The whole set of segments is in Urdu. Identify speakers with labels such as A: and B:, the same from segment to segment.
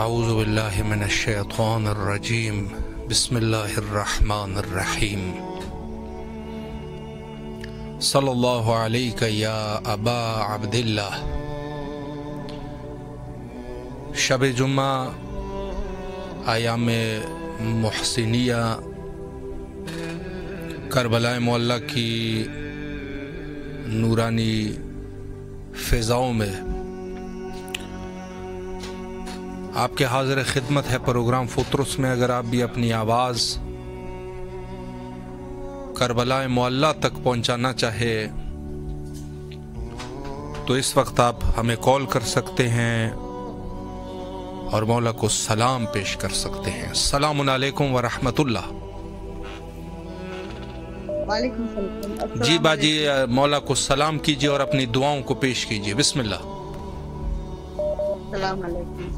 A: اعوذ باللہ من الشیطان الرجیم بسم اللہ الرحمن الرحیم صلی اللہ علیہ یا ابا عبداللہ۔ شب جمعہ ایام محسنیہ کربلا معلیٰ کی نورانی فضاؤں میں آپ کے حاضر خدمت ہے پروگرام فطرس میں۔ اگر آپ بھی اپنی آواز کربلا معلیٰ تک پہنچانا چاہے تو اس وقت آپ ہمیں کال کر سکتے ہیں اور مولا کو سلام پیش کر سکتے ہیں۔ السلام علیکم ورحمۃ اللہ۔
B: وعلیکم السلام۔
A: جی باجی، مولا کو سلام کیجیے اور اپنی دعاؤں کو پیش کیجیے۔ بسم اللہ۔
B: السلام علیکم۔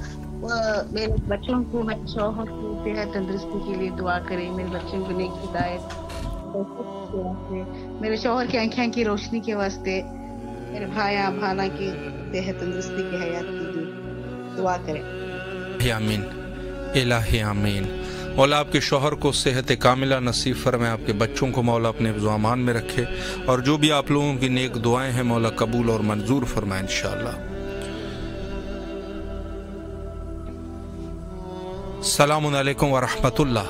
B: میرے بچوں کو، میرے شوہر کو صحت تندرستی کے لیے دعا کریں، میرے بچوں کو نیک ہدایت کے واسطے، میرے شوہر کی آنکھیں کی روشنی کے واسطے، میرے بھائیاں بھانا کی صحت تندرستی کی حیات کے لیے دعا کریں۔
A: آمین الہی آمین۔ مولا آپ کے شوہر کو صحت کاملہ نصیب فرمائے، آپ کے بچوں کو مولا اپنے امان میں رکھے، اور جو بھی آپ لوگوں کی نیک دعائیں ہیں مولا قبول اور منظور فرمائے انشاءاللہ۔ السلام علیکم ورحمۃ اللہ۔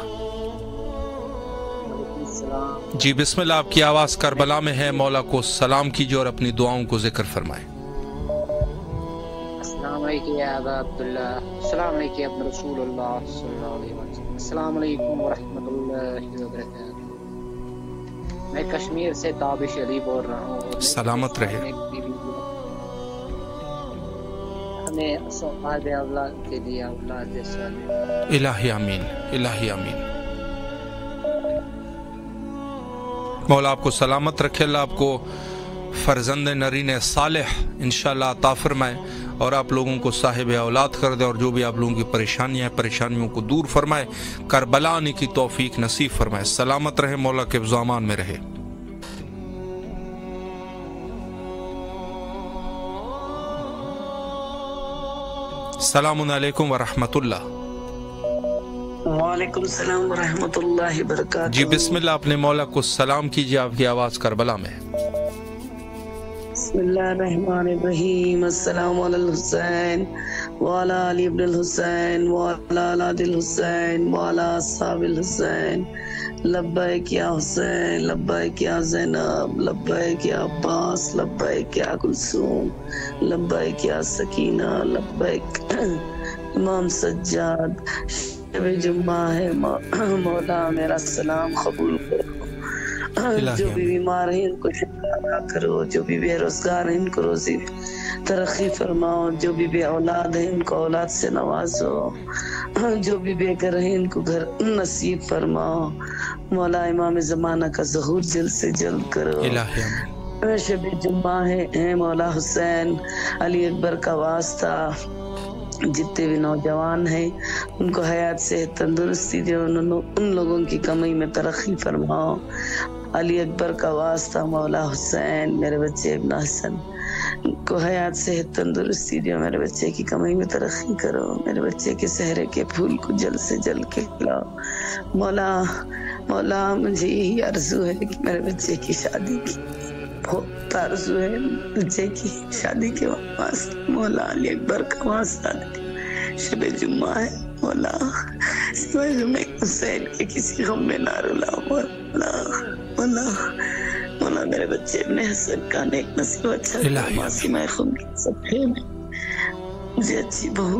A: جی بسم اللہ، آپ کی آواز کربلا میں ہے، مولا کو سلام کیجیے اور اپنی دعاؤں کو ذکر فرمائے۔
C: السلام علیکم یا ابا عبداللہ، السلام علیکم یا ابن رسول اللہ صلی اللہ علیہ وسلم، السلام علیکم ورحمۃ اللہ وبرکاتہ۔ میں کشمیر سے تابش علی بول رہا ہوں۔
A: سلامت رہے۔
C: ہمیں صحابہ اولاد کے لیے اولاد صالح۔
A: الہی آمین الہی آمین۔ مولا آپ کو سلامت رکھے، اللہ آپ کو فرزند نرین صالح انشاءاللہ عطا فرمائے، اور آپ لوگوں کو صاحب اولاد کر دے، اور جو بھی آپ لوگوں کی پریشانیاں ہیں پریشانیوں کو دور فرمائے، کربلا آنے کی توفیق نصیب فرمائے۔ سلامت رہے، مولا کے امان میں رہے۔ السلام علیکم ورحمۃ اللہ۔
D: وعلیکم السلام ورحمۃ اللہ وبرکاتہ۔
A: جی بسم اللہ، اپنے مولا کو سلام کیجیے، آپ کی آواز کربلا میں ہے۔
D: بسم اللہ الرحمن الرحیم۔ السلام علی الحسین وعلی علی ابن الحسین وعلی اولاد الحسین وعلی اصحاب الحسین۔ لبیک یا حسین، لبیک یا زینب، لبیک یا عباس، لبیک یا کلثوم، لبیک یا سکینہ، لبیک امام سجاد۔ شب جمعہ ہے، مولا میرا سلام قبول کرو۔ جو بھی بیمار ہیں ان کو شفا عطا کرو، جو بھی بے روزگار ہیں ان کو روزی ترقی فرماؤ، جو بھی بے اولاد ہیں ان کو اولاد سے نوازو، جو بھی بے گھر ہیں ان کو گھر نصیب فرماؤ۔ مولا امام زمانہ کا ظہور جلد سے جلد کرو۔ شب جمعہ ہے، مولا حسین علی اکبر کا واسطہ، جتنے بھی نوجوان ہیں ان کو حیات سے تندرستی دے، ان لوگوں کی کمائی میں ترقی فرماؤ۔ علی اکبر کا واسطہ مولا حسین، میرے بچے ابن حسن کو حیات سے تندرستی دے، میرے بچے کی کمائی میں ترقی کرو، میرے بچے کے سہرے کے پھول کو جلد سے جلد کھلاؤ۔ مولا مجھے یہی آرزو ہے کہ میرے بچے کی شادی کی، بہت آرزو ہے بچے کی شادی کے واسطے، مولا علی اکبر کا واسطہ دے۔ شب جمعہ ہے، مولا سوائے غم حسین کے کسی غم میں نہ رلاؤ۔ مولا میرے بچے ابن حسن کا نیک نصیب اچھا معصومہ خون کی صدقے میں مجھے اچھی بہو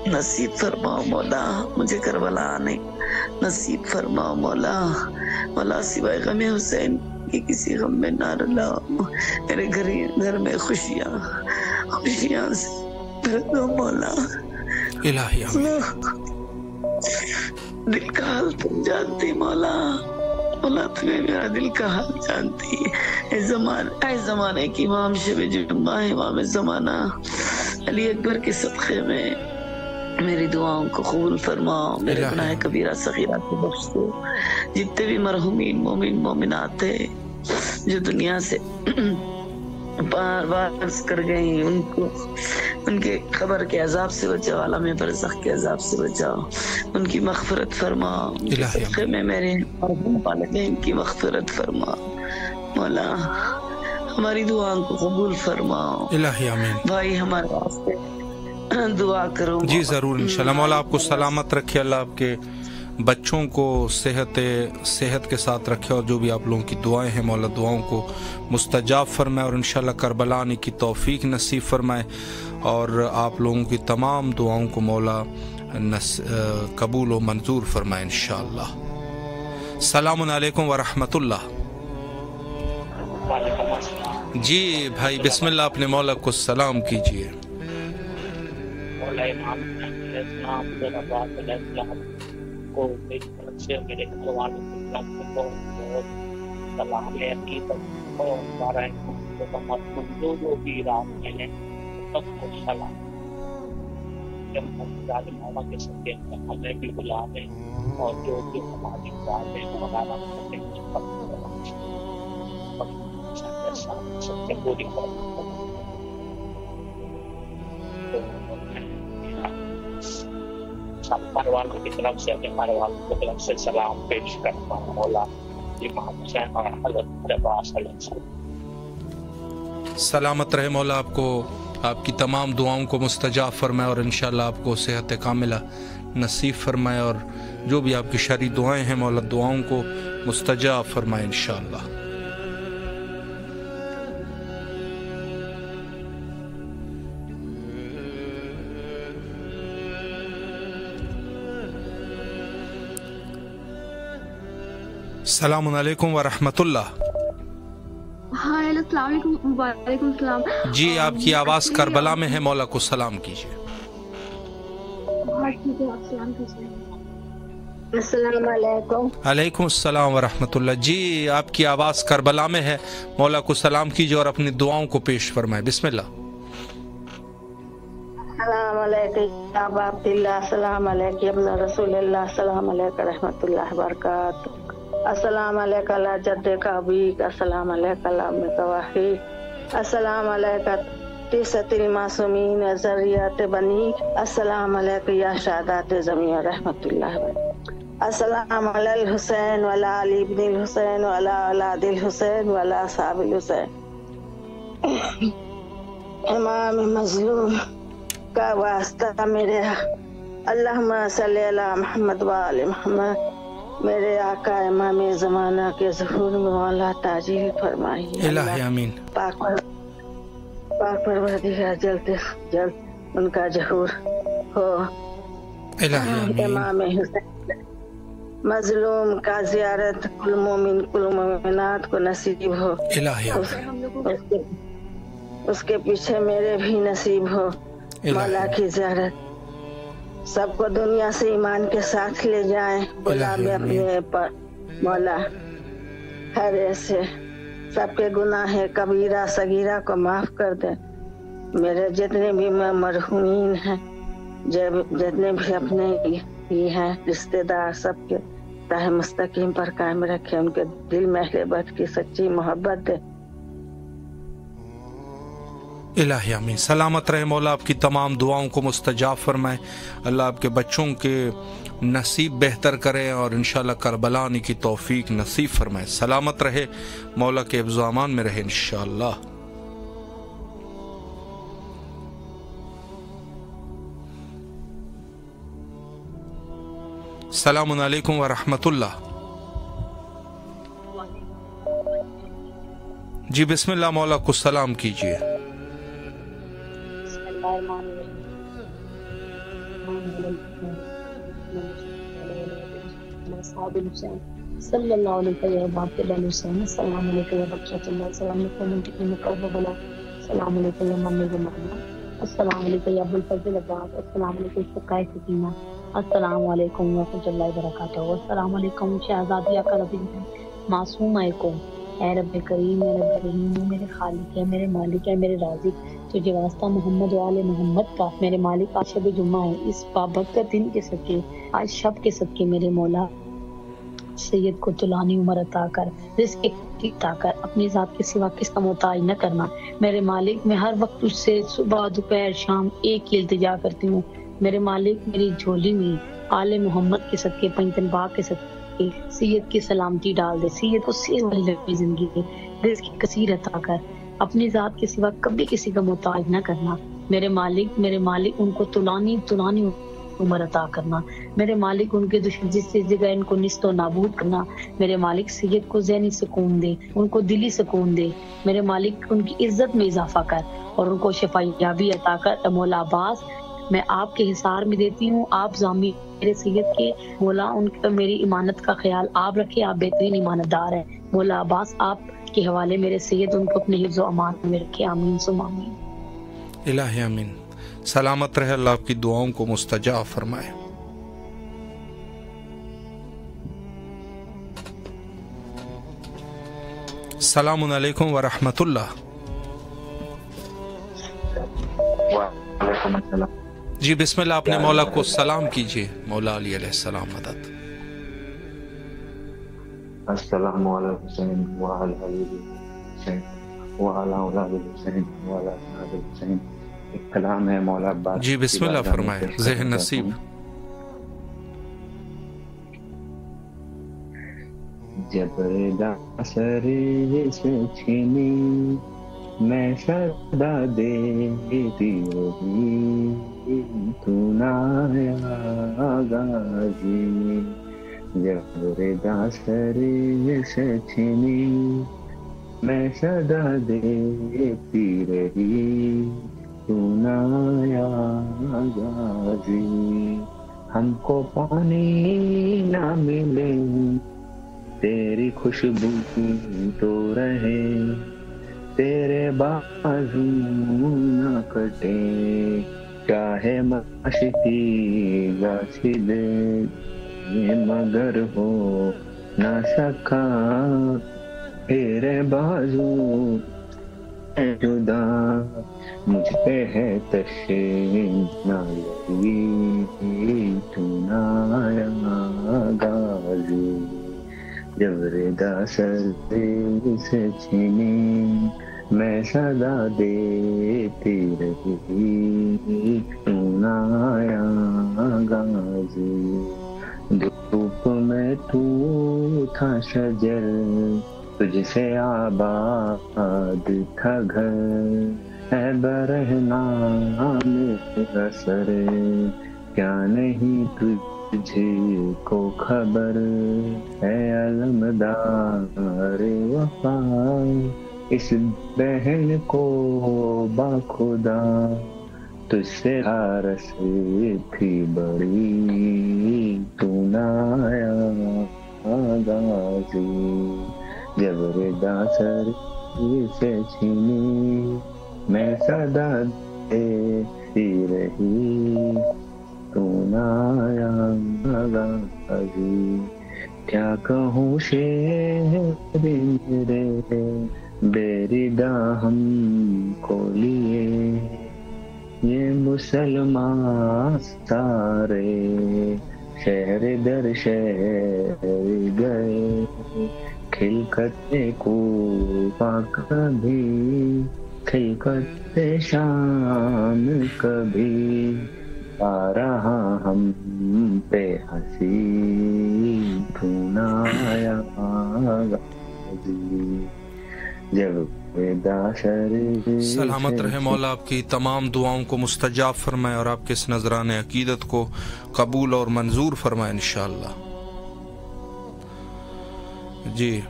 D: نصیب فرماؤ۔ مولا مجھے کربلا آنے نصیب فرماؤ۔ مولا سوائے غم حسین کہ کسی غم میں نہ رلاؤ، میرے گھر میں خوشیاں سے بھر دو مولا۔
A: الہی
D: دل کا حال تم جانتی مولا تمہیں میرا دل کا حال جانتی ہے۔ اے زمانے کی امام شب جمعہ، امام زمانہ علی اکبر کے صدقے میں میری دعاؤں کو قبول فرماؤ، میرے گناہ کبیرہ صغیرہ کو بخش دو۔ جتنے بھی مرحومین مومن مومنات ہیں جو دنیا سے بار بار عرض کر گئی، ان کو ان کے قبر کے عذاب سے بچاؤ، عالم برزخ کے عذاب سے بچاؤ، ان کی مغفرت فرما، ان کے صدقے میں میرے والدین کی مغفرت فرما مولا، ہماری دعاؤں کو قبول فرما
A: الہی آمین۔
D: بھائی ہمارے واسطے دعا کرو
A: جی ضرور انشاءاللہ۔ مولا آپ کو سلامت رکھے، اللہ آپ کے بچوں کو صحت کے ساتھ رکھے، اور جو بھی آپ لوگوں کی دعائیں ہیں مولا دعاؤں کو مستجاب فرمائے، اور انشاءاللہ کربلا آنے کی توفیق نصیب فرمائے، اور آپ لوگوں کی تمام دعاؤں کو مولا قبول و منظور فرمائے انشاءاللہ۔ السلام علیکم ورحمۃ اللہ۔ جی بھائی بسم اللہ، اپنے مولا کو سلام کیجئے۔
E: کو میری طرف سے میرے گھر والوں کی طرف سے بہت سلام ہے، عقیدت اور ہمارا جو بھی رات میں ہیں سب کو سلام۔ جب ہم ظالم مولا کے سکے ہمیں بھی بلا لیں، اور جو بھی ہماری باتیں مولانا سب سے پوری سب گھر والوں کی طرف سے اپنے گھر والوں کی طرف سے سلام پیش کرتا ہوں مولا امام حسین اور حضرت عباس علیہ السلام۔
A: سلامت رہے مولا، آپ کو آپ کی تمام دعاؤں کو مستجاب فرمائے، اور انشاءاللہ آپ کو صحت کاملہ نصیب فرمائے، اور جو بھی آپ کی شرعی دعائیں ہیں مولا دعاؤں کو مستجاب فرمائے انشاءاللہ۔ السلام علیکم ورحمۃ اللہ۔
F: ہاں السلام علیکم۔ وعلیکم السلام۔
A: جی آپ کی آواز کربلا میں ہے، مولا کو سلام کیجیے۔
F: السلام علیکم۔
A: علیکم السلام ورحمۃ اللہ۔ جی آپ کی آواز کربلا میں ہے، مولا کو سلام کیجیے اور اپنی دعاؤں کو پیش فرمائے، بسم اللہ۔
F: السلام علیکم ابا عبداللہ، السلام علیکم ابن رسول اللہ، السلام علیکم رحمۃ اللہ وبرکاتہ، السلام علیکم اللہ جد کا ابیک، السلام علیکم اللہ ام کا وحید، السلام علیکم تیسۃ المعصومین ذریات بنی، السلام علیکم یا شہادات زمین رحمۃ اللہ، السلام علی الحسین وعلی علی ابن الحسین وعلی اولاد الحسین وعلی اصحاب الحسین، امام مظلوم کا واسطہ میرے اللہم صلی علی محمد وآل محمد، میرے آقا امام زمانہ کے ظہور میں مولا تاجیل فرمائیے
A: الہی آمین۔
F: پاک پروردگار جلد جلد ان کا ظہور ہو،
A: الہی آمین۔
F: امام حسین مظلوم کا زیارت کل مومن کل مومنات کو نصیب ہو،
A: الہی آمین۔
F: اس کے پیچھے میرے بھی نصیب ہو مولا کی زیارت، سب کو دنیا سے ایمان کے ساتھ لے جائیں، بلا میں اپنے پر مولا، ہر ایسے سب کے گناہ کبیرہ صغیرہ کو معاف کر دے، میرے جتنے بھی مرحومین ہیں، جتنے بھی اپنے ہی ہیں رشتے دار، سب کے راہ مستقیم پر قائم رکھے، ان کے دل میں اہل بیت کی سچی محبت دے،
A: الہی آمین۔ سلامت رہے مولا، آپ کی تمام دعاؤں کو مستجاب فرمائے، اللہ آپ کے بچوں کے نصیب بہتر کرے، اور انشاءاللہ کربلا آنے کی توفیق نصیب فرمائے۔ سلامت رہے مولا کے حفظ و امان میں رہے انشاءاللہ۔ السلام علیکم ورحمۃ اللہ۔ جی بسم اللہ، مولا کو سلام کیجیے۔
G: صلی اللہ علیہ وسلم، السلام علیکم یا بخشۃ اللہ، السلام علیکم منطقی مقرب بلا، السلام علیکم یا مامد محمد، السلام علیکم یا ابوالفضل عباس، السلام علیکم فقائے سکینہ، السلام علیکم ورحمۃ اللہ وبرکاتہ، السلام علیکم شہزادیہ کا ربی معصوم علیکم، اے رب کریم، اے رب رحیم، میرے خالق ہے، میرے مالک ہے، میرے رازق، تجھے واسطہ محمد و آل محمد کا، میرے مالک آج شب جمعہ ہے، اس بابرکت دن کے صدقے، آج شب کے صدقے میرے مولا سید کو طولانی عمر عطا کر، رزق عطا کر، اپنی ذات کے سوا کس کا محتاج نہ کرنا۔ میرے مالک میں ہر وقت اس سے صبح دوپہر شام ایک ہی التجا کرتی ہوں، میرے مالک میری جھولی میں آل محمد کے صدقے پنجتن پاک کے صدقے سید کی سلامتی ڈال دے، سید کو صحت والی لمبی زندگی دے، رزق کثیر عطا کر، اپنی ذات کے سوا کبھی کسی کا محتاج نہ کرنا۔ میرے مالک ان کو طولانی عمر عطا کرنا، میرے مالک ان کے دشمن جس سے جگہ ان کو نیست و نابود کرنا، میرے مالک سید کو ذہنی سکون دے، ان کو دلی سکون دے، میرے مالک ان کی عزت میں اضافہ کر اور ان کو شفا یابی عطا کر۔ مولا عباس میں آپ کے حصار میں دیتی ہوں، آپ ضامی میرے سید کے، مولا ان کا میری امانت کا خیال آپ رکھے، آپ بہترین امانت دار ہیں۔ مولا عباس آپ کے حوالے میرے سید ان کو اپنے حفظ و امان میں رکھے، آمین ثم آمین۔
A: الہی آمین۔ سلامت رہے، اللہ آپ کی دعاؤں کو مستجاب فرمائے۔ السلام علیکم ورحمۃ اللہ۔
H: وعلیکم السلام۔
A: جی بسم اللہ، اپنے مولا کو سلام کیجیے۔ مولا علی علیہ السلام مدد۔
H: السلام علی حسین وعلی علی حسین وعلی اولاد حسین وعلی اولاد حسین۔ ایک کلام ہے مولا عباس۔
A: جی بسم اللہ فرمائے، ذہن نصیب۔
H: جبر داسرے سے چھینی میں صدا دیتی رہی، تو نہ آیا غازی۔ جبر داسرے سے چھینی میں صدا دیتی رہی، تو نہ آیا غازی۔ ہم کو پانی نہ ملے تیری خوشبو تو رہے، تیرے بازو نہ کٹے، چاہے مشتی گاچھی دے، مگر ہو نہ سکا تیرے بازو جدا، مجھ پہ ہے تشین نہ لگی، تو نہ آیا غازی۔ جبر داسر سے چھینی میں صدا دیتی رہی، تو نہ آیا غازی۔ دھوپ میں تو تھا شجر، تجھ سے آباد تھا گھر، اے برہنا میرا سر، کیا نہیں تجھے کو خبر، اے علمدار وفا، اس بہن کو باخدا، تجھ سے حارس تھی بڑی، تو نہ آیا غازی۔ جبر داسر سے چھینی میں صدا دیتی رہی، تو نہ آیا غازی۔ کیا کہوں شعر میرے بیریدہ ہم کو لیے، یہ مسلمان سارے شہر در شہر گئے، کھلکتے کوفہ کبھی، کھلکتے شام کبھی، آ رہا ہم پہ ہنسی، تو نہ آیا غازی۔ جب
A: سلامت رہے، مولا آپ کی تمام دعاؤں کو مستجاب فرمائے اور آپ کے اس نذران عقیدت کو قبول اور منظور فرمائے انشاءاللہ۔ جی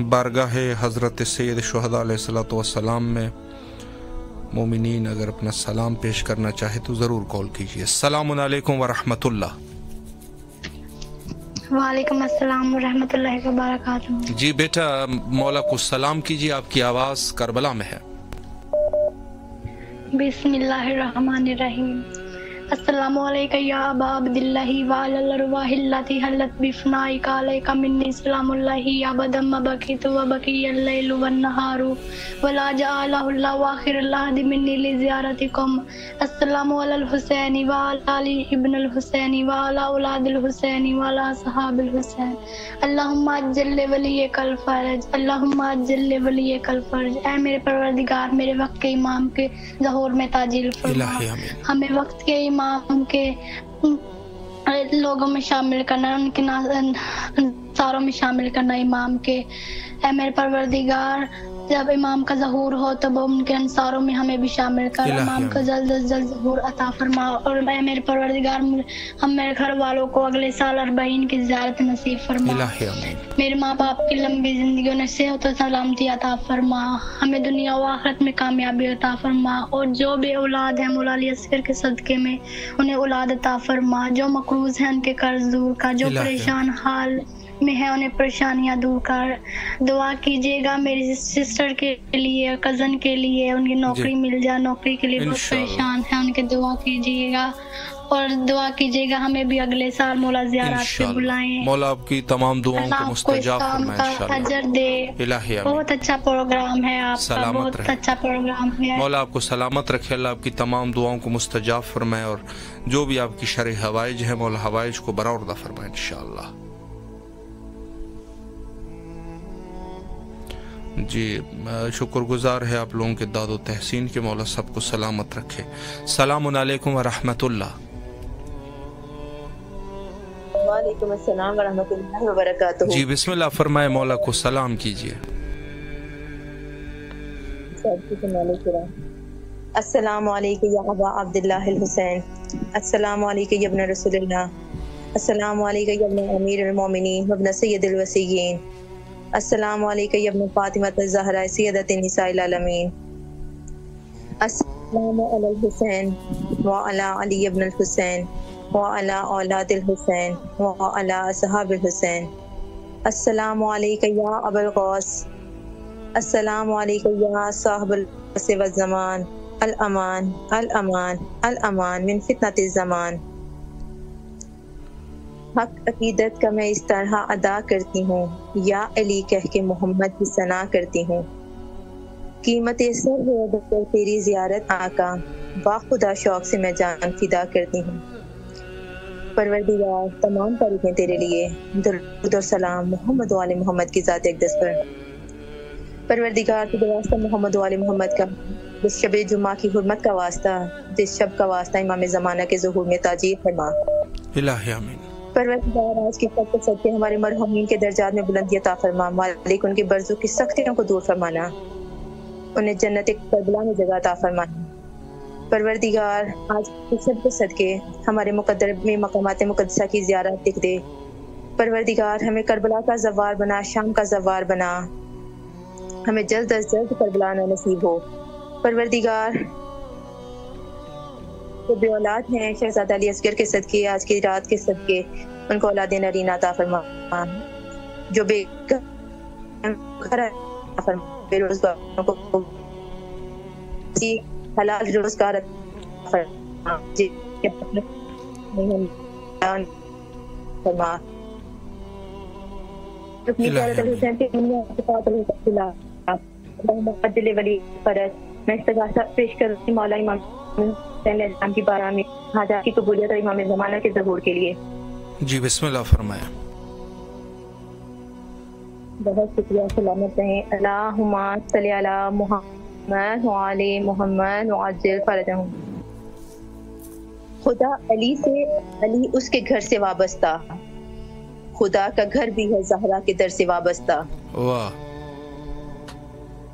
A: بارگاہ حضرت سید شہداء علیہ الصلوۃ والسلام میں مومنین اگر اپنا سلام پیش کرنا چاہے تو ضرور کال کیجیے۔ السلام علیکم ورحمۃ اللہ۔
I: وعلیکم السلام ورحمۃ اللہ وبرکاتہ۔
A: جی بیٹا مولا کو سلام کیجیے، آپ کی آواز کربلا میں ہے۔
I: بسم اللہ الرحمن الرحیم۔ السلام علیکم یا ابا عبداللہ وعلی الارواح اللاتی حلت بفنائک علیک منی سلام اللہ ابدا ما بقیت وبقی اللیل والنہار ولا جعلہ اللہ آخر العہد منی لزیارتکم. السلام علی الحسین وعلی علی ابن الحسین وعلی اولاد الحسین وعلی اصحاب الحسین. اللہم عجل ولیک الفرج، اللہم عجل ولیک الفرج. اے میرے پروردگار میرے وقت کے امام کے ظہور میں تعجیل فرما، ہمیں وقت کے امام کے لوگوں میں شامل کرنا، ان کے ساروں میں شامل کرنا امام کے. اے میرے پروردگار جب امام کا ظہور ہو تو ان کے انصاروں میں ہمیں بھی شامل کر، امام کا جلد از جلد ظہور عطا فرما. اور اے میرے پروردگار ہم میرے گھر والوں کو اگلے سال 40 کی زیارت نصیب فرما. میرے ماں باپ کی لمبی زندگی انہیں صحت و سلامتی عطا فرما، ہمیں دنیا و آخرت میں کامیابی عطا فرما. اور جو بے اولاد ہیں مولا علی اصغر کے صدقے میں انہیں اولاد عطا فرما، جو مقروض ہیں ان کے قرض دور کر، جو پریشان حال میں ہے انہیں پریشانیاں دور کر. دعا کیجیے گا میری سسٹر کے لیے، کزن کے لیے، ان کی نوکری مل جائے، نوکری کے لیے بہت پریشان ہیں، ان کے دعا کیجیے گا. اور دعا کیجیے گا ہمیں بھی اگلے سال مولا زیارات سے بلائیں.
A: مولا آپ کی تمام دعاؤں کو مستجاب فرمائے انشاءاللہ. اجر دے. بہت
I: اچھا پروگرام ہے آپ کا، بہت اچھا پروگرام ہے.
A: مولا آپ کو سلامت رکھے، اللہ آپ کی تمام دعاؤں کو مستجاب فرمائے، اور جو بھی آپ کی شرع حوائج ہیں مولا حوائج کو برآورد فرمائے انشاءاللہ. جی شکر گزار ہے آپ لوگوں کے داد و تحسین کے، مولا سب کو سلامت رکھے. السلام علیکم ورحمۃ اللہ.
J: وعلیکم السلام ورحمۃ اللہ وبرکاتہ.
A: جی بسم اللہ فرمائے، مولا کو سلام کیجیے.
J: السلام علیکم یا ابا عبداللہ الحسین، السلام علیکم یا ابن رسول اللہ، السلام علیکم یا ابن امیر المومنین وابن سید الوصیین، السلام علیکم یا ابن فاطمہ الزہرا سیدۃ النساء العالمین. السلام علی الحسین وعلی علی ابن الحسین وعلی اولاد الحسین وعلی اصحاب الحسین. السلام علیکم یا ابا الغوث، السلام علیکم یا صاحب العصر والزمان، الامان الامان الامان من فتنۃ الزمان. حق عقیدت کا میں اس طرح ادا کرتی ہوں، یا علی کہہ کے محمد کی ثنا کرتی ہوں. قیمت سر ہے تیری زیارت آقا، با خدا شوق سے میں جان فدا کرتی ہوں. پروردگار تمام تعریفیں تیرے لیے، درود اور سلام محمد و آل محمد کی ذات اقدس پر. پروردگار تجھے واسطہ محمد و آل محمد کا، جس شب جمعہ کی حرمت کا واسطہ، جس شب کا واسطہ امام زمانہ کے ظہور میں تاجیل فرما.
A: الہی آمین.
J: پروردگار آج کی سب کے صدقے ہمارے مرحومین کے درجات میں بلندی عطا فرما. مالک ان کے برزوں کی سختیوں کو دور فرمانا، انہیں جنت کربلا میں جگہ عطا فرمانا. پروردگار آج کی سب کے صدقے ہمارے مقدر میں مقامات مقدسہ کی زیارت لکھ دے. پروردگار ہمیں کربلا کا زوار بنا، شام کا زوار بنا، ہمیں جلد از جلد کربلا آنا نصیب ہو. پروردگار جو بے اولاد ہیں شہزادہ علی اصغر کے صدقے، آج کی رات کے صدقے ان کو اولاد نرینہ عطا فرما. جو بے گھر عطا فرما، بے روزگاروں کو حلال روزگار عطا فرما. فرما اپنی زیارت الحسین کی ولی فرض میں استغاثہ پیش کرتی مولا امام حسین السلام کی بارگاہ میں حاجات کی قبولیت اور امام زمانہ کے ظہور کے لیے.
A: جی بسم اللہ فرمائیں.
J: بہت شکریہ، سلامت رہیں. اللہم صلی علی محمد وعلی محمد وعجل فرجہم. خدا علی سے، علی اس کے گھر سے وابستہ، خدا کا گھر بھی ہے زہرا کے در سے وابستہ.
A: واہ.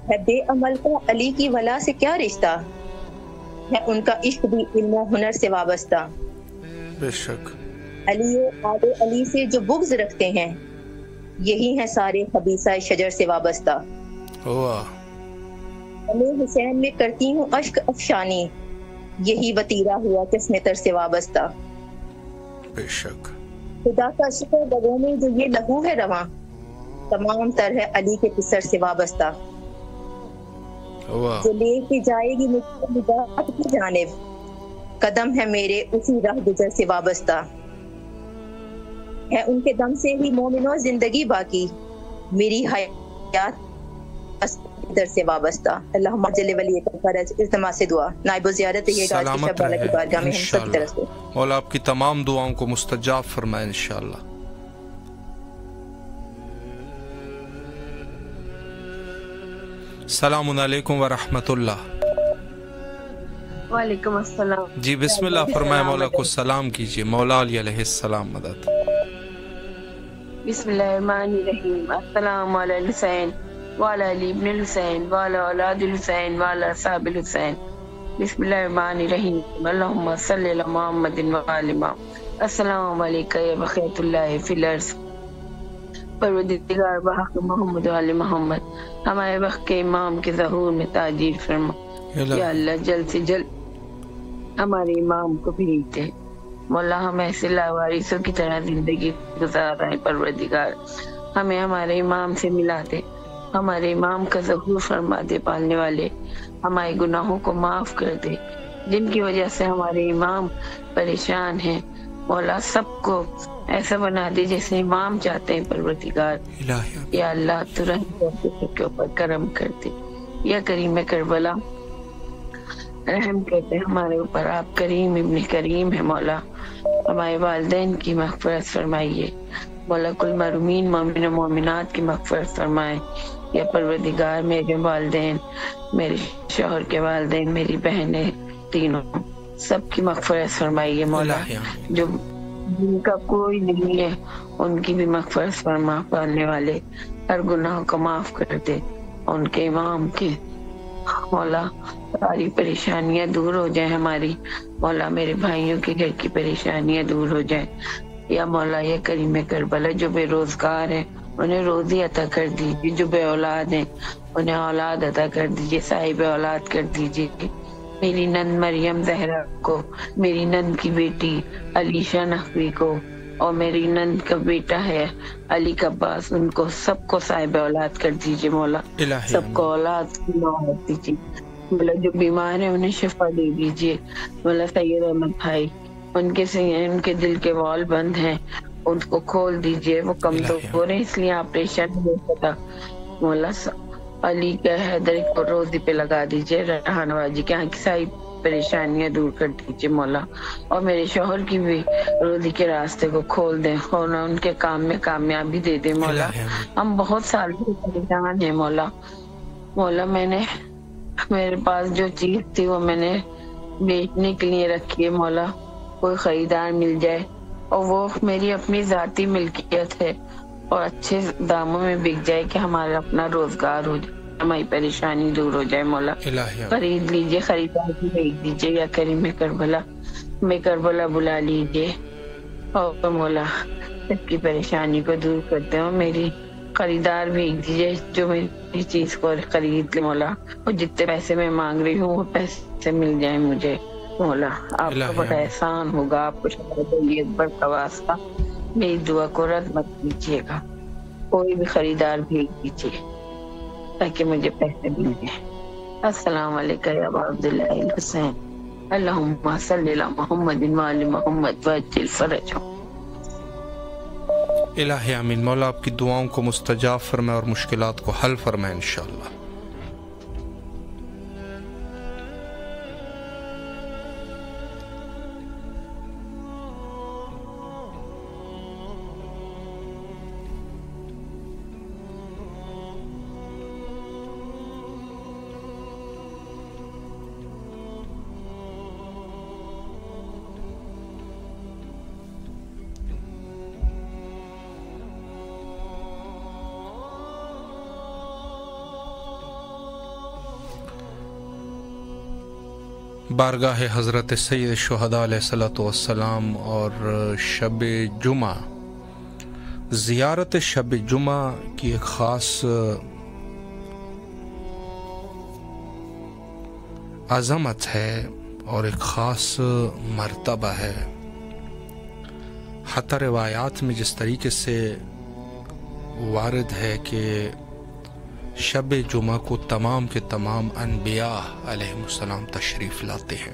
J: ہے بے عمل کا علی کی ولا سے کیا رشتہ، ہے ان کا عشق بھی علم و ہنر سے وابستہ.
A: بے شک
J: علی و آل علی سے جو بغض رکھتے ہیں، یہی ہیں سارے خبیثہ شجر سے وابستہ.
A: واہ.
J: علی حسین میں کرتی ہوں اشک افشانی، یہی وطیرہ ہوا قسم تر سے وابستہ.
A: بے شک
J: خدا کا شکر لگوں میں جو یہ لہو ہے رواں، تمام تر ہے علی کے پسر سے وابستہ. جو لے کے جائے گی مجھے نجات کی جانب، قدم ہے میرے اسی راہ گزر سے وابستہ، ہے ان کے دم سے ہی مومنوں زندگی باقی، میری حیات در سے وابستہ۔ اللہم جل ولی کا فرج التماس سے دعا نائب و زیارت یہ گاج کی شب والا کی بارگاہ میں ہم سب کی طرف سے
A: مولا آپ کی تمام دعاؤں کو مستجاب فرمائے انشاءاللہ۔ السلام علیکم ورحمۃ اللہ۔
K: وعلیکم السلام۔
A: جی بسم اللہ فرمائے، مولا کو سلام کیجیے۔ مولا علی علیہ السلام مدد۔
K: بسم اللہ الرحمن الرحیم۔ السلام علی الحسین وعلی علی ابن الحسین وعلی اولاد الحسین وعلی اصحاب الحسین۔ بسم اللہ الرحمن الرحیم۔ اللہم صلی علی محمد وعلی محمد۔ السلام علیکم یا بقیت اللہ فی الارض۔ پروردگار بحق محمد وعلی محمد، ہمارے وقت کے امام کے ظہور میں تاجیل فرما یا اللہ، جلد سے جلد ہمارے امام کو بھیج دے مولا۔ ہم ایسے لاوارثوں کی طرح زندگی گزار رہے ہیں، پروردگار ہمیں ہمارے امام سے ملا دے، ہمارے امام کا ظہور فرما دے، پالنے والے ہمارے گناہوں کو معاف کر دے، جن کی وجہ سے ہمارے امام پریشان ہیں مولا، سب کو ایسا بنا دے جیسے امام چاہتے ہیں پروردگار۔ یا اللہ تو رحم کر دے، سب کے اوپر کرم کر دے، یا کریم کربلا رحم کرتے ہمارے اوپر، آپ کریم ابن کریم ہے مولا۔ ہمارے والدین کی مغفرت فرمائیے مولا، کل مرحومین مومن و مومنات کی مغفرت فرمائے یا پروردگار، میرے والدین، میرے شوہر کے والدین، میری بہنیں تینوں سب کی مغفرت فرمائیے مولا، جو جن کا کوئی نہیں ہے ان کی بھی مغفرت فرما، پالنے والے ہر گناہ کو معاف کر دے، ان کے امام کے مولا ساری پریشانیاں دور ہو جائیں ہماری مولا، میرے بھائیوں کے گھر کی پریشانیاں دور ہو جائیں یا مولا، یہ کریم کربلا جو بے روزگار ہیں انہیں روزی عطا کر دیجیے، جو بے اولاد ہیں انہیں اولاد عطا کر دیجیے، صاحب اولاد کر دیجیے۔ میری نند مریم زہرا کو، میری نند کی بیٹی علیشہ نقوی کو، اور میری نند کا بیٹا ہے علی عباس، ان کو سب کو صاحب اولاد کر دیجیے مولا، سب کو اولاد دیجیے مولا، جو بیمار ہیں انہیں شفا دے دیجیے مولا۔ سید احمد بھائی، ان کے دل کے وال بند ہیں، ان کو کھول دیجیے، وہ کمزور ہو رہے ہیں اس لیے آپریشن ہو سکتا مولا۔ علی کا حیدر کو روزی پہ لگا دیجیے، ریحان واجی کے یہاں کی ساری پریشانیاں دور کر دیجیے مولا، اور میرے شوہر کی بھی روزی کے راستے کو کھول دیں اور ان کے کام میں کامیابی دے دیں مولا۔ ہم بہت سال سے پریشان ہیں مولا، میرے پاس جو چیز تھی وہ میں نے بیچنے کے لیے رکھی ہے مولا، کوئی خریدار مل جائے اور وہ میری اپنی ذاتی ملکیت ہے اور اچھے داموں میں بک جائے کہ ہمارا اپنا روزگار ہو جائے، ہماری پریشانی دور ہو جائے مولا۔ خرید لیجیے، خریدار بھی بھیج دیجیے یا کریم کربلا میں کربلا بلا لیجیے اور مولا سب کی پریشانی کو دور کرتے ہو، میری خریدار بھیج دیجیے جو میری چیز کو خرید لے مولا، اور جتنے پیسے میں مانگ رہی ہوں وہ پیسے مل جائیں مجھے مولا۔ آپ کو بڑا احسان ہوگا، آپ کو شکر اکبر کا واسطہ، میری دعا کو رد مت کیجیے گا، کوئی بھی خریدار بھیج دیجیے تاکہ مجھے پیسے مل جائیں۔ السلام علیکم یا ابا عبداللہ الحسین، اللہم صلی علی محمد وعلی محمد وعجل فرجہ۔
A: الہی آمین۔ مولا آپ کی دعاؤں کو مستجاب فرمائے اور مشکلات کو حل فرمائے انشاءاللہ۔ بارگاہ حضرت سید شہداء علیہ الصلوۃ والسلام اور شب جمعہ، زیارت شب جمعہ کی ایک خاص عظمت ہے اور ایک خاص مرتبہ ہے۔ حتی روایات میں جس طریقے سے وارد ہے کہ شب جمعہ کو تمام کے تمام انبیاء علیہ السلام تشریف لاتے ہیں،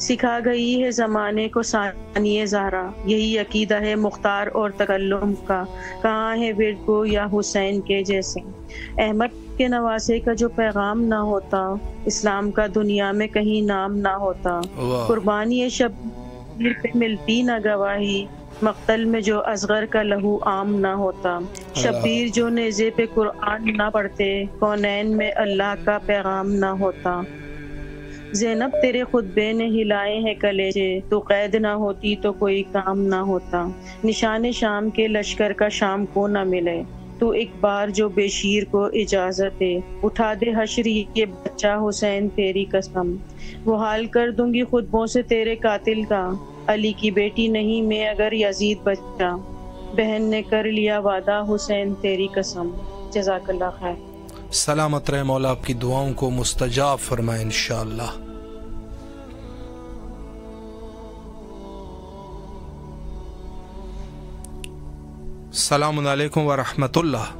L: سکھا گئی ہے زمانے کو ثانیہ زہرا، یہی عقیدہ ہے مختار اور تکلم کا، کہاں ہے ورد کو یا حسین کے جیسے۔ احمد کے نواسے کا جو پیغام نہ ہوتا، اسلام کا دنیا میں کہیں نام نہ ہوتا۔ قربانی شبیر پہ ملتی نہ گواہی، مقتل میں جو اصغر کا لہو عام نہ ہوتا۔ شبیر جو نیزے پہ قرآن نہ پڑھتے، کونین میں اللہ کا پیغام نہ ہوتا۔ زینب تیرے خطبے نے ہلائے ہیں کلیجے، تو قید نہ ہوتی تو کوئی کام نہ ہوتا۔ نشان شام کے لشکر کا شام کو نہ ملے، تو ایک بار جو بے شیر کو اجازت دے، اٹھا دے حشر یہ بچہ حسین تیری قسم۔ وہ حال کر دوں گی خطبوں سے تیرے قاتل کا، علی کی بیٹی نہیں میں اگر یزید بچہ، بہن نے کر لیا وعدہ حسین تیری قسم۔ جزاک اللہ خیر۔
A: سلامت رہے، مولا آپ کی دعاؤں کو مستجاب فرمائے انشاءاللہ۔ السلام علیکم ورحمۃ اللہ۔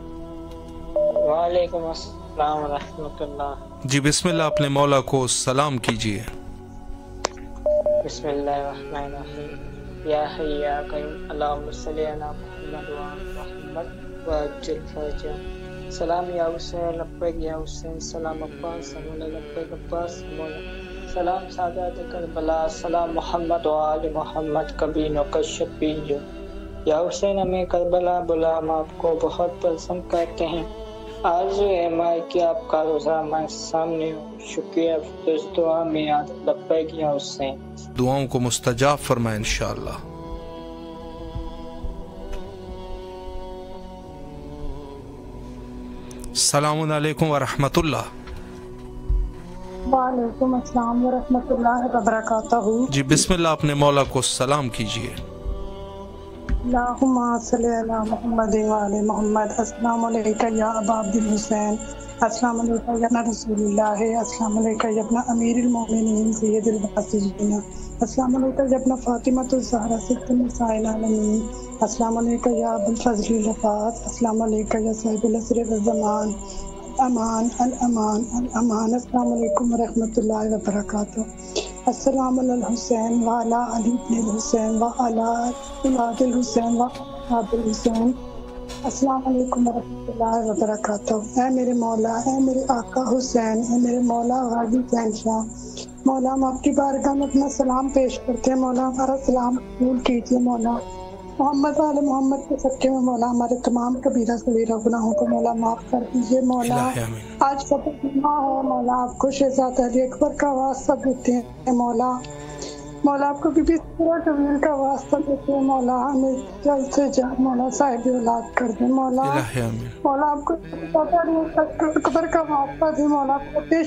M: وعلیکم السلام ورحمۃ اللہ۔
A: جی بسم اللہ، اپنے مولا کو سلام کیجیے۔
M: بسم اللہ الرحمن الرحیم۔ یا حی یا قیوم اللہم صلی علی محمد وعلی محمد وعجل فرجہ۔ سلام یا حسین لبیک یا حسین، سلام عباس مولا لبیک عباس مولا، سلام سادات کربلا، سلام محمد وعلی محمد، کبھی نو کشف جو۔ یا حسین ہمیں کربلا بلا، ہم آپ کو بہت پسند کرتے ہیں، آرزو ہے ہماری کہ آپ کا روزہ ہمارے سامنے ہو، شکریہ افسوس دعا میں یاد لبیک یا حسین۔
A: دعاؤں کو مستجاب فرمائے انشاءاللہ۔ السلام علیکم ورحمۃ اللہ۔
N: وعلیکم السلام ورحمۃ اللہ وبرکاتہ۔
A: جی بسم اللہ، اپنے مولا کو سلام کیجیے۔
N: اللہم صلی علی محمد وعلی محمد۔ السلام علیکم یا ابا عبد الحسین، السلام علیکم یا ابن رسول اللہ، السلام علیکم یا ابن امیر المومنین سید الباسجین، السلام علیکم یا ابن فاطمہ الزہرا سید النساء العالمین، السلام علیکم یا ابو الفضل الرفاعت، السلام علیکم یا صاحب العصر والزمان، الامان الامان الامان۔ السلام علیکم ورحمۃ اللہ وبرکاتہ۔ السلام علی الحسین وعلی علی بن الحسین وعلی اولاد الحسین واصحاب الحسین۔ السلام علیکم ورحمۃ اللہ وبرکاتہ۔ اے میرے مولا، اے میرے آقا حسین، اے میرے مولا غازی حسین شاہ، مولا ہم آپ کی بارگاہ میں اپنا سلام پیش کرتے ہیں، مولا ہمارا سلام قبول کیجیے، مولا محمد والے محمد کے صدقے میں مولا ہمارے تمام کبیرہ صغیرہ گناہوں کو مولا معاف کر دیجیے۔ مولا آج فتح جمعہ ہے، مولا آپ کو شہزادہ علی اکبر کا واسطہ دیتے ہیں، مولا مولا آپ کو بی بی سرا کبیر کا واسطہ دیتے ہیں، مولا ہمیں جلد سے جلد مولا صاحب اولاد کر دیں، مولا مولا آپ کو شہزادہ علی اکبر کا واسطہ دیں، مولا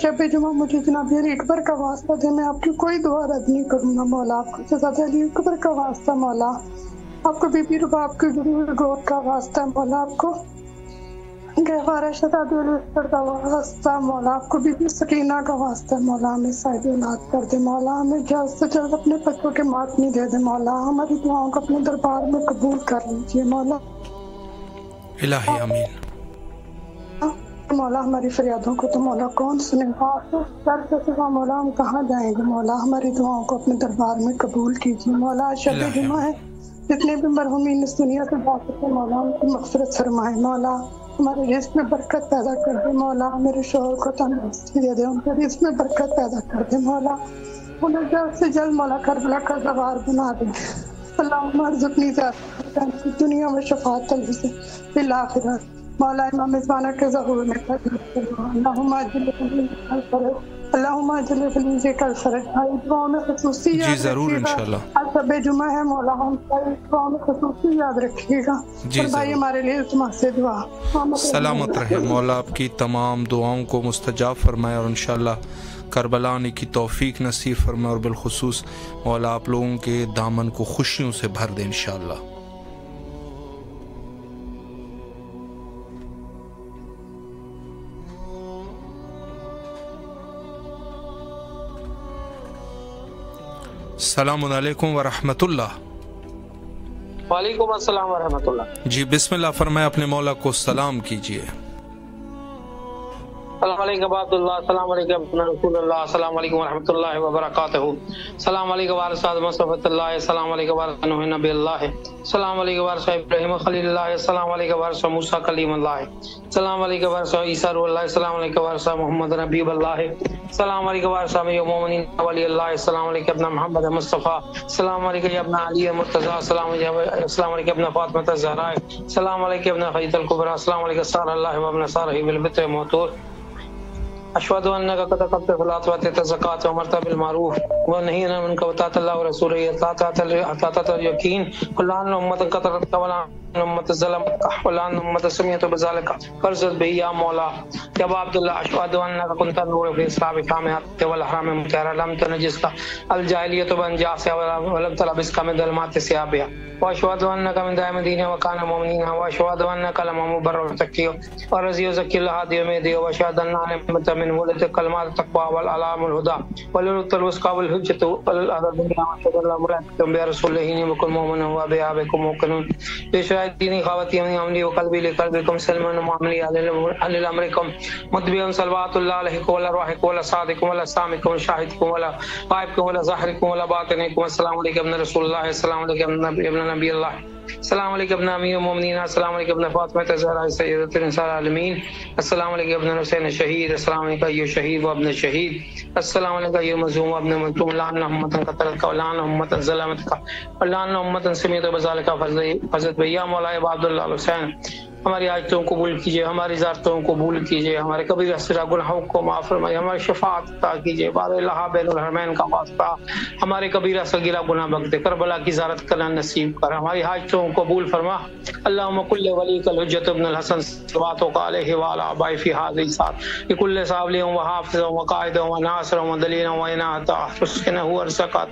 N: شب جمعہ مجھے جناب علی اکبر کا واسطہ دیں، میں آپ کی کوئی دعا رد نہیں کروں گا، مولا آپ کو شہزادہ علی اکبر کا واسطہ، مولا آپ کو بی بی رباب کی گود کا واسطہ، مولا آپ کو گہوارہ شہزادہ علی اکبر کا واسطہ، مولا آپ کو بی بی سکینہ کا واسطہ، مولا ہمیں صاحب اولاد کر دے، مولا ہمیں جلد سے جلد اپنے بچوں کے ماتمی دے دے، مولا ہماری دعاؤں کو اپنے دربار میں قبول کر لیجیے، مولا
A: الہی آمین۔
N: مولا ہماری فریادوں کو تو مولا کون سنے گا، سر سے سوا مولا ہم کہاں جائیں گے، مولا ہماری دعاؤں کو اپنے دربار میں قبول کیجیے، مولا شب جمعہ ہے، جتنے بھی مرحومین اس دنیا سے جا سکتے مولا ان کی مغفرت فرمائے، مولا ہمارے رزق میں برکت پیدا کر دے، مولا میرے شوہر کو تندرستی دے دے، ان کے رزق میں برکت پیدا کر دے، مولا انہیں جلد سے جلد مولا کربلا کا گوار بنا دے، اللہم ارزقنی ذات دنیا میں شفاعت الحسین فی الآخرہ، مولا امام زمانہ کے ظہور میں اللہم اجل اللہم اجل خلیج کل فرج، دعاؤں میں خصوصی یاد
A: جی ضرور
N: رکھیے گا،
A: انشاءاللہ
N: آج شب جمعہ ہے، مولا ہم دعاؤں میں خصوصی یاد رکھیے گا، اور بھائی ہمارے لیے التما سے دعا۔
A: سلامت رہے، مولا آپ کی تمام دعاؤں کو مستجاب فرمائے، اور انشاءاللہ کربلا آنے کی توفیق نصیب فرمائے، اور بالخصوص مولا آپ لوگوں کے دامن کو خوشیوں سے بھر دے انشاءاللہ۔ السلام علیکم ورحمۃ اللہ۔
M: وعلیکم السلام ورحمۃ اللہ۔
A: جی بسم اللہ فرمائے، اپنے مولا کو سلام کیجیے۔
O: السلام علیکم عبداللہ، السلام علیکم رسول اللہ، السلام علیکم ورحمۃ اللہ وبرکاتہ، السلام علیکم وارث مصطفی اللہ، السلام علیکم وارث نوح نبی اللہ، السلام علیکم وارث ابراہیم خلیل اللہ، السلام علیکم وارث موسیٰ کلیم اللہ، السلام علیکم وارث عیسیٰ روح اللہ، السلام علیکم وارث محمد نبی اللہ، السلام علیکم وارث امیر المومنین ولی اللہ، السلام علیکم ابن محمد مصطفیٰ، السلام علیکم ابن علی مرتضیٰ، السلام علیکم ابن فاطمہ الزہرا، السلام علیکم ابن خدیجہ الکبریٰ، السلام علیکم سار اللہ وابن سارہ بالبتر موتور، اشهد انك قد قمت بالصلاه واتيت الزكاه وامرت بالمعروف ونهيت عن المنكر وطاعت الله ورسوله اطاعت اليقين كل ان امه قد ولا امه ظلمت ولا امه سمعت بذلك فرزت به يا مولا يا عبد الله، اشهد انك كنت نور في اسلام كامات والاحرام مكرر لم تنجسك الجاهليه بانجاسها ولم تلبسك من ظلمات ثيابها، واشهد انك من دائم دين وكان مؤمنين، واشهد انك لما مبرر تقي ورزي زكي الهادي يمدي، واشهد ان نعمه من ولد كلمات التقوى والعلام الهدى وللط الوسقى والحجه والارض الدنيا، واشهد ان لا مراد برسول الله وكل مؤمن وبيابكم موقنون بشهادتي خواتي من عملي وقلبي لقلبكم سلما وعملي على الامركم متبعا صلوات الله عليكم ولا روحكم ولا صادقكم ولا سامكم ولا شاهدكم ولا غائبكم ولا ظاهركم ولا باطنكم، السلام عليكم ابن رسول الله، السلام عليكم ابن نبی اللہ، السلام علیکم ابن امیر المومنین، السلام علیکم ابن فاطمہ الزہرا سیدۃ النساء العالمین، السلام علیکم ابن حسین شہید، السلام علیکم ایو شہید و ابن شہید، السلام علیکم ایو مظلوم و ابن مظلوم، لعن امت قتلت ولعن امت ظلمت ولعن امت سمیت بذلک فضلت بیا مولا عبد اللہ حسین، ہماری حاجتوں کو قبول کیجیے، ہماری ذاتوں کو قبول کیجیے، ہمارے کبیرہ صغیرہ گناہوں کو معاف فرمائیے، ہماری شفاعت عطا کیجیے، بار الہ بین الحرمین کا واسطہ ہمارے کبیرہ صغیرہ گناہ بخش، کربلا کی زیارت کرنا نصیب کر، ہماری حاجتوں کو قبول فرما، اللہم کل ولیک الحجۃ ابن الحسن صلواتک علیہ وعلی آبائہ فی ھذہ الساعۃ بکل صابل و حافظ و قائد و ناصر و دلیل و عنایت حسنہ ورزقہ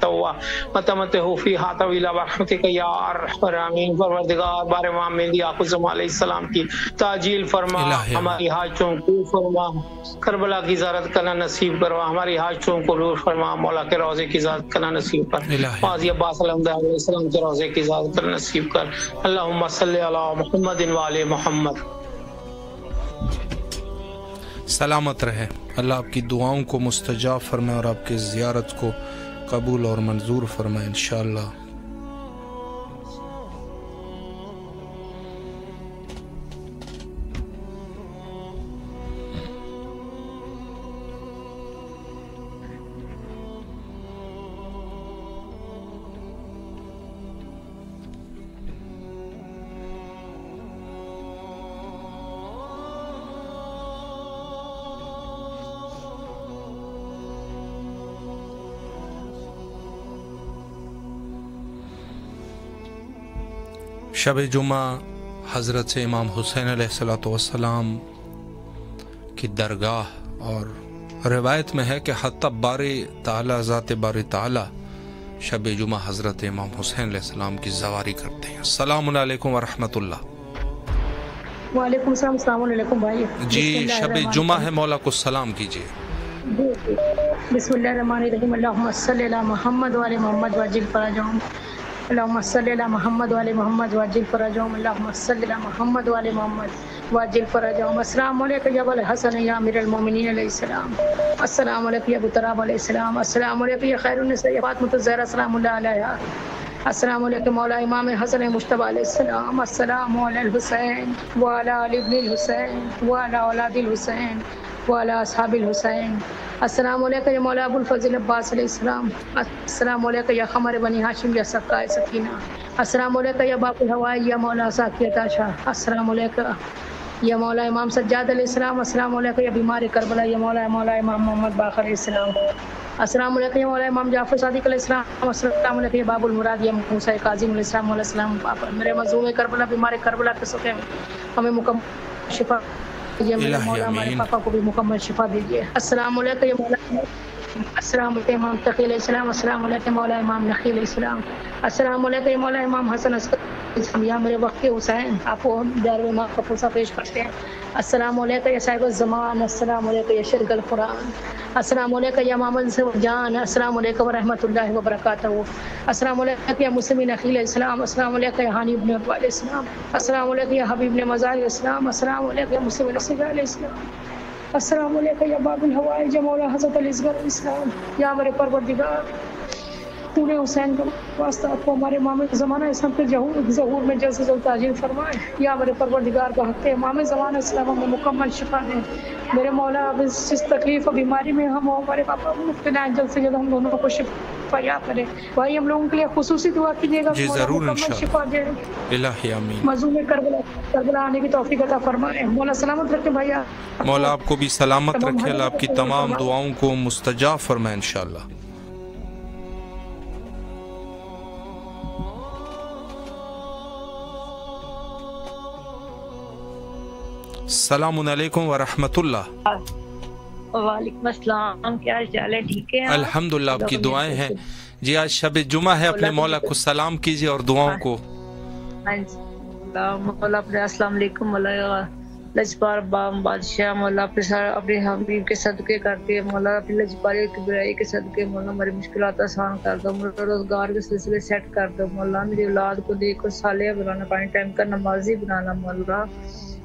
O: وتمتہ فیھا طویلا برحمتک یا ارحم الراحمین، پروردگار بار امام مہدی آخر الزمان علیہ السلام کی تعجیل فرما، ہماری حاجتوں کو فرما، کربلا کی زیارت کرنا نصیب کروا، ہماری حاجتوں کو دور فرما، مولا کے روضے کی زیارت کرنا نصیب کر، قاضی عباس علیہ السلام کے روضے کی زیارت کرنا نصیب کر، اللہم صلی علی محمد وعلی محمد۔
A: سلامت رہے، اللہ آپ کی دعاؤں کو مستجاب فرمائے اور آپ کی زیارت کو قبول اور منظور فرمائے انشاءاللہ۔ شب جمعہ حضرت امام حسین علیہ السلام کی درگاہ، اور روایت میں ہے کہ حتی باری تعالیٰ، ذات باری تعالیٰ شب جمعہ حضرت امام حسین علیہ السلام کی زواری کرتے ہیں۔ السلام علیکم ورحمۃ اللہ۔
G: وعلیکم السلام، السلام علیکم بھائی
A: جی شب جمعہ ہے، مولا کو سلام کیجیے۔
G: بسم اللہ الرحمن الرحیم، اللہم صلی علی محمد وعلی محمد وعجل فرجہم، اللہم صلی علی محمد وعلی محمد وعجل فرجہم، اللہم صلی علی محمد وعلی محمد وعجل فرجہم۔ السلام علیکم یا ابو الحسن یا امیر المومنین علیہ السلام، السلام علیکم یا ابو تراب علیہ السلام، السلام علیکم یا خیر النساء یا فاطمہ الزہرا سلام اللہ علیہا، السلام علیکم مولا امام حسن مجتبی علیہ السلام، السلام علی الحسین وعلی آل ابن الحسین وعلی اولاد الحسین وعلی اصحاب الحسین، السلام علیکم یا مولا ابو الفضل عباس علیہ السلام، السلام علیکم یا خمر بنی ہاشم یا سقائے سکینہ، السلام علیکم یا باپ الہوائی یا مولا ساقی عطا شاہ، السلام علیکم یا مولا امام سجاد علیہ السلام، السلام علیکم یا بیمار کربلا یا مولا امام محمد باقر علیہ السلام، السلام علیکم یا مولا امام جعفر صادق علیہ السلام، السلام علیکم یا باب المراد یا موسیٰ کاظم علیہ السلام علیہ السلام، میرے مظلوم کربلا بیمار کربلا کے سکے ہمیں مکمل شفا دیجیے، میرے مولا ہمارے پاپا کو بھی مکمل شفا دیجیے، السلام علیکم یا مولا، السلام علیکم امام تقی علیہ السلام، السلام علیکم مولا امام نقی علیہ السلام، السلام علیکم یا مولا امام حسن یا میرے وقت کے حسین، آپ کو دار امام کا پوسا پیش کرتے ہیں، السلام علیکم یا صاحب الزمان، السلام علیکم یا شرک القرآن، السلام علیکم یا محمد جان، السلام علیکم ورحمۃ اللہ وبرکاتہ، السلام علیکم یا مسلم نقی علیہ السلام، السلام علیکم یا ہانی ابن عطا علیہ السلام، السلام علیکم یا حبیب نے مزار علیہ السلام، السلام علیکم یا مسلم نصیر علیہ السلام، السلام علیکم یا باب الحوائج مولا حضرت علی اصغر الاسلام، یا میرے پروردگار تو نے حسین کا واسطہ کو ہمارے امام زمانہ اسلام کے ظہور میں جلد سے جلد تعجیل فرمائے، یا میرے پروردگار کا حق ہے امام زمانہ اسلام میں مکمل شفا دیں میرے مولا، اب جس تکلیف اور بیماری میں ہم ہمارے پاپا مبتلا ہیں جلد سے جلد ہم دونوں کو شفا یاب کرے۔ بھائی ہم لوگوں کے لیے خصوصی دعا کیجیے گا،
A: جی ضرور
G: مکمل شفا دے،
A: الہی آمین۔
G: مظلوم کربلا آنے کی توفیق عطا فرمائے، مولا سلامت رکھے بھائی،
A: مولا آپ کو بھی سلامت رکھے، اللہ آپ کی تمام دعاؤں کو مستجاب فرمائے انشاءاللہ۔ السلام علیکم ورحمۃ اللہ۔
P: وعلیکم السلام، کیا حال چال ہے؟ ٹھیک ہے
A: الحمدللہ، آپ کی دعائیں ہیں۔ جی آج شب جمعہ ہے، اپنے مولا کو سلام کیجیے اور دعاؤں کو۔
P: مولا اپنے السلام علیکم، مولا لجپال بام بادشاہ، مولا اپنے حبیب کے صدقے کرتے ہیں، مولا اپنی لجپالی کی برائی کے صدقے مولا ہماری مشکلات آسان کر دو، مولا روزگار کے سلسلے سیٹ کر دو، مولا میری اولاد کو دیکھ کر صالحہ بنانا، پانی ٹائم کا نمازی بنانا، مولا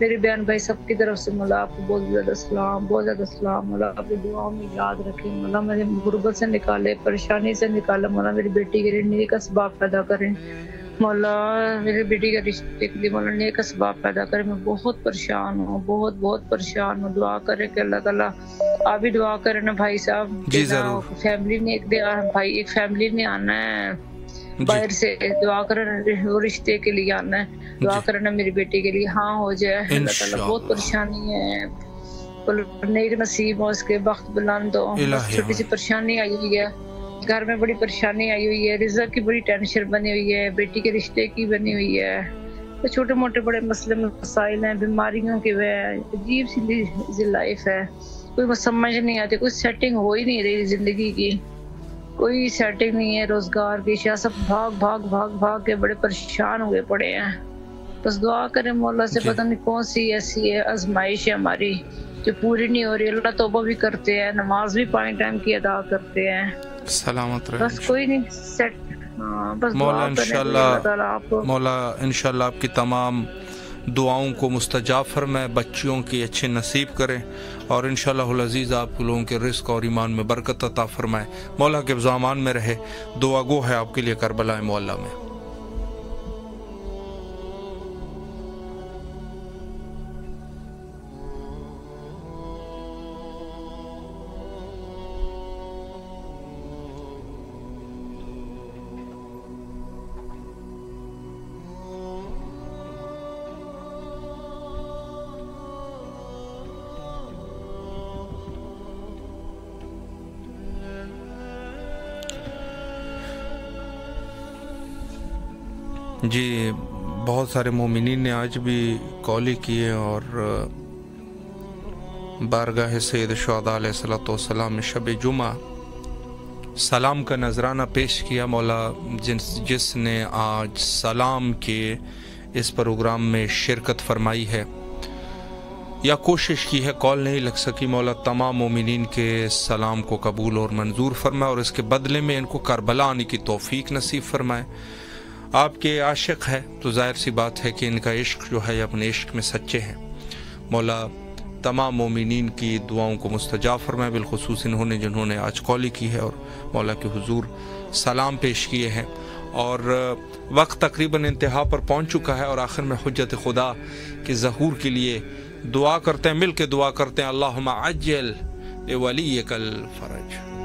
P: میرے بیان بھائی سب کی طرف سے مولا آپ کو بہت زیادہ سلام، بہت زیادہ سلام، مولا اپنی دعاؤں میں یاد رکھیں، مولا میرے غربت سے نکالے، پریشانی سے نکالے، مولا میری بیٹی کے لیے نیک اسباب پیدا کریں، مولا میری بیٹی کے رشتے کے لیے مولا نیک اسباب پیدا کریں، میں بہت پریشان ہوں، بہت پریشان ہوں، دعا کرے کہ اللہ تعالیٰ آپ بھی دعا کریں نا بھائی صاحب،
A: جی ضرور۔
P: فیملی نے ایک فیملی نے آنا ہے باہر سے، دعا کرنا وہ رشتے کے لیے آنا ہے، دعا کرنا میری بیٹی کے لیے ہاں ہو جائے، اللہ تعالیٰ بہت پریشانی ہے، نیک نصیب ہو، اس کے وقت بلند ہو، چھوٹی سی پریشانی آئی ہوئی ہے گھر میں، بڑی پریشانی آئی ہوئی ہے، رزق کی بڑی ٹینشن بنی ہوئی ہے، بیٹی کے رشتے کی بنی ہوئی ہے، تو چھوٹے موٹے بڑے مسئلے مسائل ہیں، بیماریوں کی وجہ، عجیب سی لائف ہے، کوئی سمجھ نہیں آتی، کوئی سیٹنگ ہو ہی نہیں رہی زندگی کی، کوئی سیٹنگ نہیں ہے، روزگار کی شاہ سب بھاگ کے بڑے پریشان ہوئے پڑے ہیں، بس دعا کریں مولا سے، پتہ نہیں کون سی ایسی ہے آزمائش ہے ہماری جو پوری نہیں ہو رہی، اللہ توبہ بھی کرتے ہیں، نماز بھی پانچ ٹائم کی ادا کرتے ہیں،
A: سلامت رہے،
P: بس کوئی نہیں سیٹ، بس
A: مولا انشاءاللہ آپ کی تمام دعاؤں کو مستجاب فرمائے، بچیوں کی اچھے نصیب کریں، اور انشاءاللہ العزیز آپ لوگوں کے رزق اور ایمان میں برکت عطا فرمائے، مولا کے ضامان میں رہے، دعا گو ہے آپ کے لیے کربلا معلیٰ میں۔ جی بہت سارے مومنین نے آج بھی کالیں کیے اور بارگاہ سید شہداء علیہ الصلوۃ والسلام میں شب جمعہ سلام کا نذرانہ پیش کیا۔ مولا جس نے آج سلام کے اس پروگرام میں شرکت فرمائی ہے یا کوشش کی ہے، کال نہیں لگ سکی، مولا تمام مومنین کے سلام کو قبول اور منظور فرمائے، اور اس کے بدلے میں ان کو کربلا آنے کی توفیق نصیب فرمائے۔ آپ کے عاشق ہے تو ظاہر سی بات ہے کہ ان کا عشق جو ہے اپنے عشق میں سچے ہیں، مولا تمام مومنین کی دعاؤں کو مستجاب فرمائے، بالخصوص انہوں نے جنہوں نے آج کالی کی ہے اور مولا کے حضور سلام پیش کیے ہیں، اور وقت تقریباً انتہا پر پہنچ چکا ہے، اور آخر میں حجت خدا کے ظہور کے لیے دعا کرتے ہیں، مل کے دعا کرتے ہیں، اللہم عجل لولیک الفرج۔